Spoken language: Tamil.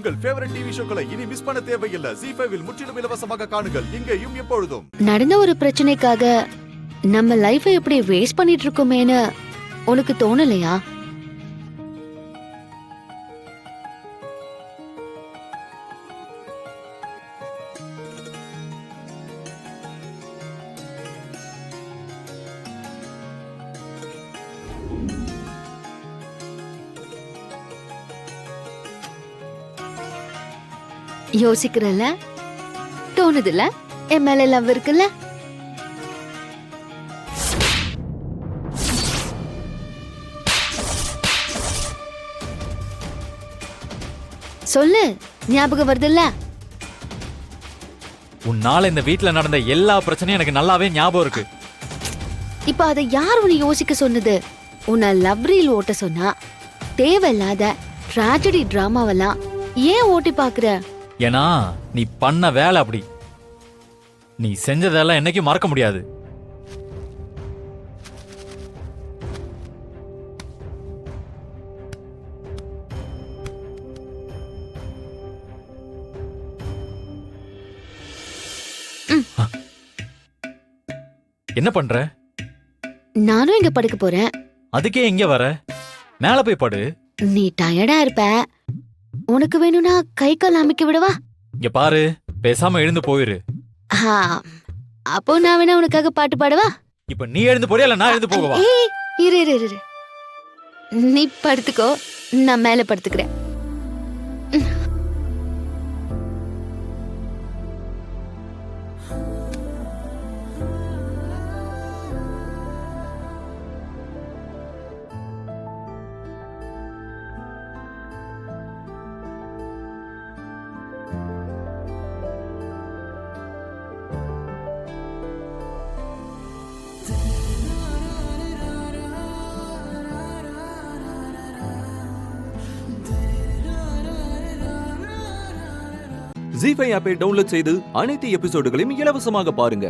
உங்கள் ஃபேவரட் டிவி ஷோக்களை இனி மிஸ் பண்ண தேவையில்லை. ZEE5 இல் முற்றிலும் இலவசமாக காணுங்கள், இங்கேயும் எப்பொழுதும். நடந்த ஒரு பிரச்சனைக்காக நம்ம லைஃபை எப்படி வேஸ்ட் பண்ணிட்டு இருக்கோமேன்னு உனக்கு தோணலையா? யோசிக்கிறல்ல, தோணுதுல, என் மேல லவ் இருக்குல்ல? சொல்லு, ஞாபகம் வருதுல்ல? உன்னால இந்த வீட்ல நடந்த எல்லா பிரச்சனையும் எனக்கு நல்லாவே ஞாபகம் இருக்கு. இப்ப அதை யார் உன்னை யோசிக்க சொன்னது? உன்னை லவ் ரீல் ஓட்ட சொன்னா தேவையில்லாத ட்ராஜடி டிராமாவெல்லாம் ஏன் ஓட்டி பாக்குற? ஏன்னா நீ பண்ண வேலை அப்படி. நீ செஞ்சதெல்லாம் என்னைக்கும் மறக்க முடியாது. என்ன பண்ற? நானும் இங்க படுக்க போறேன். அதுக்கே எங்க வர? மேல போய் படு. நீ டயர்டா இருப்ப. உனக்கு வேணும்னா கை கால் அமைக்க விடவா? இங்க பாரு, பேசாம எழுந்து போயிரு. அப்போ நான் வேணா உனக்காக பாட்டு பாடவா? இப்ப நீ எழுந்து போறியா இல்ல நான் எழுந்து போகவா? இரு இரு இரு, நீ படுத்துக்கோ, நான் மேல படுத்துக்கிறேன். ZEE5 ஆப்பை டவுன்லோட் செய்து அனைத்து எபிசோடுகளையும் இலவசமாக பாருங்க.